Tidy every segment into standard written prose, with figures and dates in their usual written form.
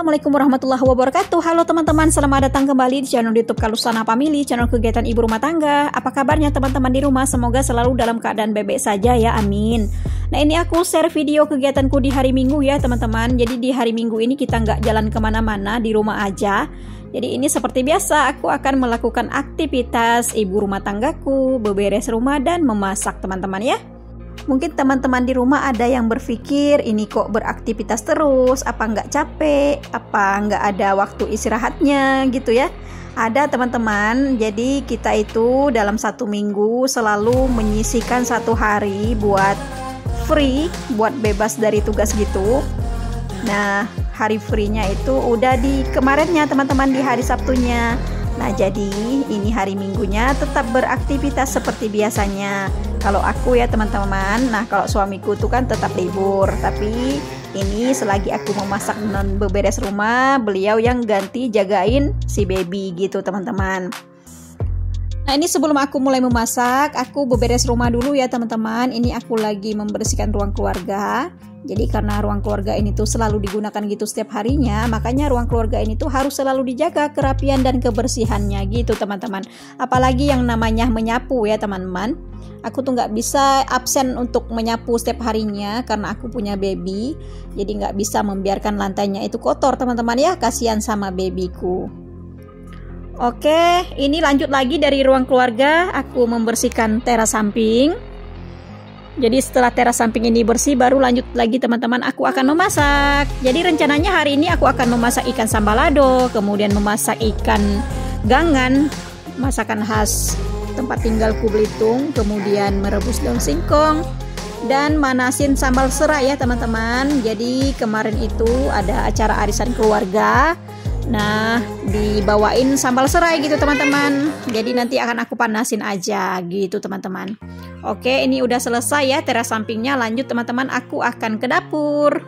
Assalamualaikum warahmatullahi wabarakatuh. Halo teman-teman, selamat datang kembali di channel YouTube Kalusana Family, channel kegiatan ibu rumah tangga. Apa kabarnya teman-teman di rumah? Semoga selalu dalam keadaan bebek saja ya, amin. Nah, ini aku share video kegiatanku di hari Minggu ya teman-teman. Jadi di hari Minggu ini kita nggak jalan kemana-mana, di rumah aja. Jadi ini seperti biasa, aku akan melakukan aktivitas ibu rumah tanggaku, beberes rumah dan memasak teman-teman ya. Mungkin teman-teman di rumah ada yang berpikir, ini kok beraktivitas terus, apa nggak capek, apa nggak ada waktu istirahatnya gitu ya. Ada teman-teman, jadi kita itu dalam satu minggu selalu menyisihkan satu hari buat free, buat bebas dari tugas gitu. Nah, hari free-nya itu udah di kemarinnya teman-teman, di hari Sabtunya. Nah, jadi ini hari Minggunya tetap beraktivitas seperti biasanya. Kalau aku ya teman-teman, nah kalau suamiku tuh kan tetap libur. Tapi ini selagi aku memasak dan beberes rumah, beliau yang ganti jagain si baby gitu teman-teman. Nah, ini sebelum aku mulai memasak, aku beberes rumah dulu ya teman-teman. Ini aku lagi membersihkan ruang keluarga. Jadi karena ruang keluarga ini tuh selalu digunakan gitu setiap harinya, makanya ruang keluarga ini tuh harus selalu dijaga kerapian dan kebersihannya gitu teman-teman. Apalagi yang namanya menyapu ya teman-teman. Aku tuh nggak bisa absen untuk menyapu setiap harinya karena aku punya baby. Jadi nggak bisa membiarkan lantainya itu kotor teman-teman ya, kasihan sama babyku. Oke, ini lanjut lagi dari ruang keluarga, aku membersihkan teras samping. Jadi setelah teras samping ini bersih, baru lanjut lagi teman-teman, aku akan memasak. Jadi rencananya hari ini aku akan memasak ikan sambalado, kemudian memasak ikan gangan, masakan khas tempat tinggalku Belitung, kemudian merebus daun singkong, dan manasin sambal serai ya teman-teman. Jadi kemarin itu ada acara arisan keluarga. Nah, dibawain sambal serai gitu teman-teman. Jadi nanti akan aku panasin aja gitu teman-teman. Oke, ini udah selesai ya teras sampingnya. Lanjut teman-teman, aku akan ke dapur.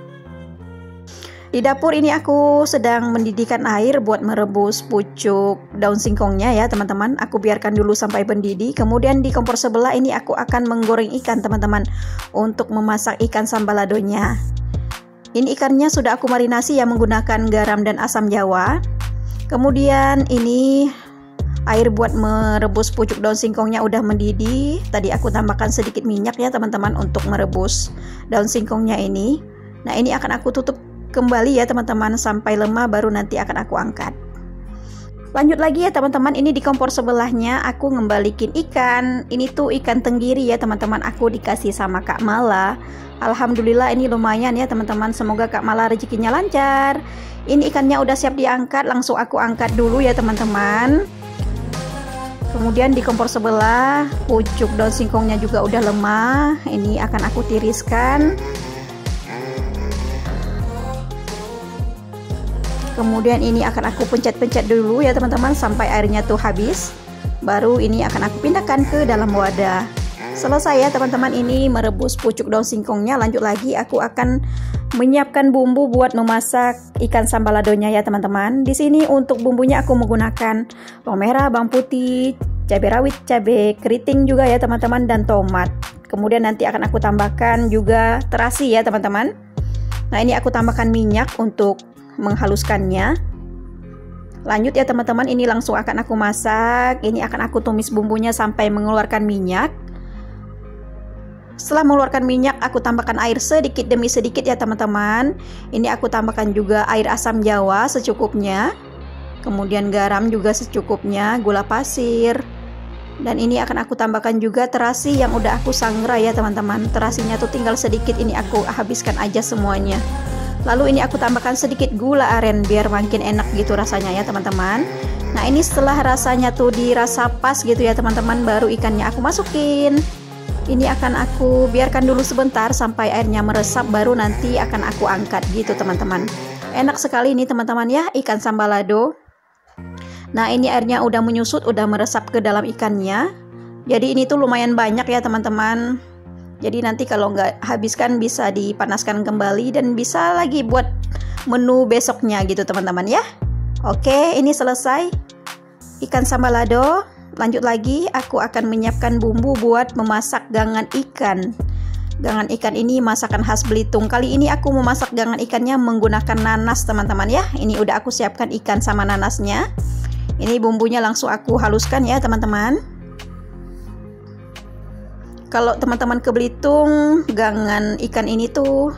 Di dapur ini aku sedang mendidihkan air buat merebus pucuk daun singkongnya ya teman-teman. Aku biarkan dulu sampai mendidih. Kemudian di kompor sebelah ini aku akan menggoreng ikan teman-teman, untuk memasak ikan sambaladonya. Ini ikannya sudah aku marinasi ya menggunakan garam dan asam jawa. Kemudian ini air buat merebus pucuk daun singkongnya udah mendidih. Tadi aku tambahkan sedikit minyak ya teman-teman untuk merebus daun singkongnya ini. Nah, ini akan aku tutup kembali ya teman-teman sampai lemah, baru nanti akan aku angkat. Lanjut lagi ya teman-teman, ini di kompor sebelahnya aku ngembalikin ikan. Ini tuh ikan tenggiri ya teman-teman, aku dikasih sama Kak Mala. Alhamdulillah ini lumayan ya teman-teman, semoga Kak Mala rezekinya lancar. Ini ikannya udah siap diangkat, langsung aku angkat dulu ya teman-teman. Kemudian di kompor sebelah pucuk daun singkongnya juga udah lemah. Ini akan aku tiriskan. Kemudian ini akan aku pencet-pencet dulu ya teman-teman sampai airnya tuh habis. Baru ini akan aku pindahkan ke dalam wadah. Selesai ya teman-teman ini merebus pucuk daun singkongnya. Lanjut lagi aku akan menyiapkan bumbu buat memasak ikan sambaladonya ya teman-teman. Di sini untuk bumbunya aku menggunakan bawang merah, bawang putih, cabai rawit, cabai keriting juga ya teman-teman, dan tomat. Kemudian nanti akan aku tambahkan juga terasi ya teman-teman. Nah, ini aku tambahkan minyak untuk menghaluskannya. Lanjut ya teman-teman, ini langsung akan aku masak. Ini akan aku tumis bumbunya sampai mengeluarkan minyak. Setelah mengeluarkan minyak, aku tambahkan air sedikit demi sedikit ya teman-teman. Ini aku tambahkan juga air asam jawa secukupnya. Kemudian garam juga secukupnya, gula pasir. Dan ini akan aku tambahkan juga terasi yang udah aku sangrai ya teman-teman. Terasinya tuh tinggal sedikit, ini aku habiskan aja semuanya. Lalu ini aku tambahkan sedikit gula aren biar makin enak gitu rasanya ya teman-teman. Nah, ini setelah rasanya tuh dirasa pas gitu ya teman-teman, baru ikannya aku masukin. Ini akan aku biarkan dulu sebentar sampai airnya meresap, baru nanti akan aku angkat gitu teman-teman. Enak sekali ini teman-teman ya, ikan sambalado. Nah, ini airnya udah menyusut, udah meresap ke dalam ikannya. Jadi ini tuh lumayan banyak ya teman-teman. Jadi nanti kalau nggak habiskan bisa dipanaskan kembali dan bisa lagi buat menu besoknya gitu teman-teman ya. Oke, ini selesai ikan sambalado. Lanjut lagi, aku akan menyiapkan bumbu buat memasak gangan ikan. Gangan ikan ini masakan khas Belitung. Kali ini aku memasak gangan ikannya menggunakan nanas teman-teman ya. Ini udah aku siapkan ikan sama nanasnya. Ini bumbunya langsung aku haluskan ya teman-teman. Kalau teman-teman ke Belitung, gangan ikan ini tuh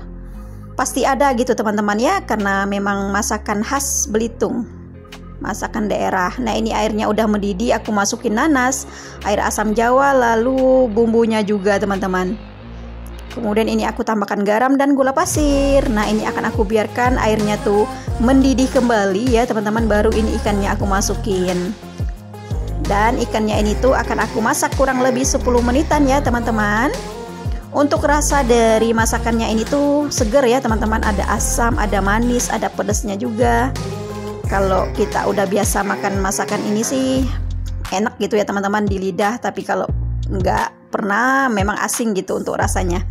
pasti ada gitu teman-teman ya, karena memang masakan khas Belitung, masakan daerah. Nah ini airnya udah mendidih, aku masukin nanas, air asam jawa, lalu bumbunya juga teman-teman. Kemudian ini aku tambahkan garam dan gula pasir. Nah ini akan aku biarkan airnya tuh mendidih kembali ya teman-teman, baru ini ikannya aku masukin. Dan ikannya ini tuh akan aku masak kurang lebih 10 menitan ya teman-teman. Untuk rasa dari masakannya ini tuh seger ya teman-teman, ada asam, ada manis, ada pedesnya juga. Kalau kita udah biasa makan masakan ini sih enak gitu ya teman-teman di lidah, tapi kalau nggak pernah memang asing gitu untuk rasanya.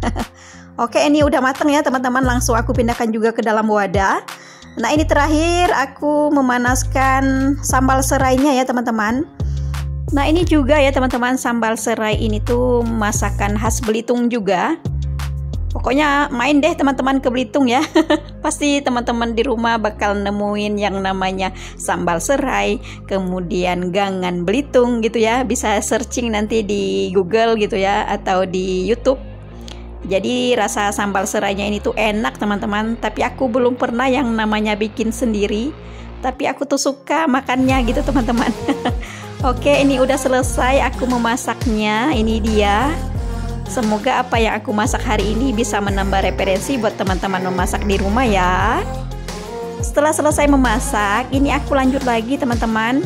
Oke, ini udah mateng ya teman-teman, langsung aku pindahkan juga ke dalam wadah. Nah ini terakhir aku memanaskan sambal serainya ya teman-teman. Nah ini juga ya teman-teman, sambal serai ini tuh masakan khas Belitung juga. Pokoknya main deh teman-teman ke Belitung ya. Pasti teman-teman di rumah bakal nemuin yang namanya sambal serai, kemudian gangan Belitung gitu ya. Bisa searching nanti di Google gitu ya, atau di YouTube. Jadi rasa sambal serainya ini tuh enak teman-teman, tapi aku belum pernah yang namanya bikin sendiri. Tapi aku tuh suka makannya gitu teman-teman. Oke, ini udah selesai aku memasaknya. Ini dia. Semoga apa yang aku masak hari ini bisa menambah referensi buat teman-teman memasak di rumah ya. Setelah selesai memasak, ini aku lanjut lagi teman-teman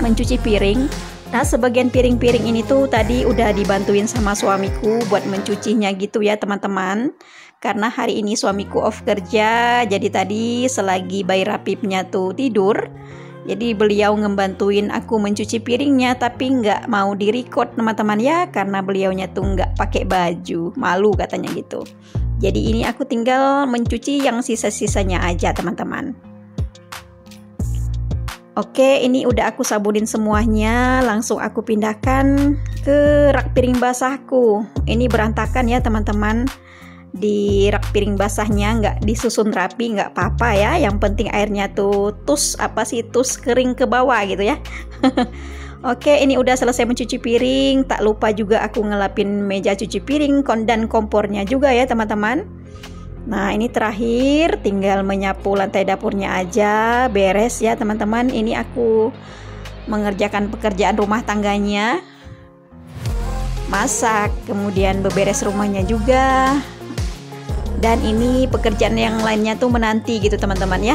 mencuci piring. Nah, sebagian piring-piring ini tuh tadi udah dibantuin sama suamiku buat mencucinya gitu ya teman-teman. Karena hari ini suamiku off kerja, jadi tadi selagi bayi Rapipnya tuh tidur, jadi beliau ngebantuin aku mencuci piringnya, tapi nggak mau di-record teman-teman ya, karena beliaunya tuh nggak pakai baju, malu katanya gitu. Jadi ini aku tinggal mencuci yang sisa-sisanya aja teman-teman. Oke, ini udah aku sabunin semuanya, langsung aku pindahkan ke rak piring basahku. Ini berantakan ya teman-teman. Di rak piring basahnya nggak disusun rapi, nggak apa-apa ya, yang penting airnya tuh tus kering ke bawah gitu ya. Oke, ini udah selesai mencuci piring. Tak lupa juga aku ngelapin meja cuci piring dan kompornya juga ya teman-teman. Nah ini terakhir tinggal menyapu lantai dapurnya aja, beres ya teman-teman. Ini aku mengerjakan pekerjaan rumah tangganya, masak, kemudian beberes rumahnya juga. Dan ini pekerjaan yang lainnya tuh menanti gitu teman-teman ya.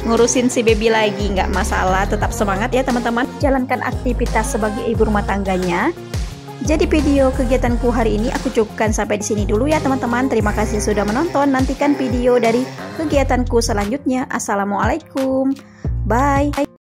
Ngurusin si baby lagi nggak masalah, tetap semangat ya teman-teman. Jalankan aktivitas sebagai ibu rumah tangganya. Jadi video kegiatanku hari ini aku cukupkan sampai di sini dulu ya teman-teman. Terima kasih sudah menonton. Nantikan video dari kegiatanku selanjutnya. Assalamualaikum. Bye.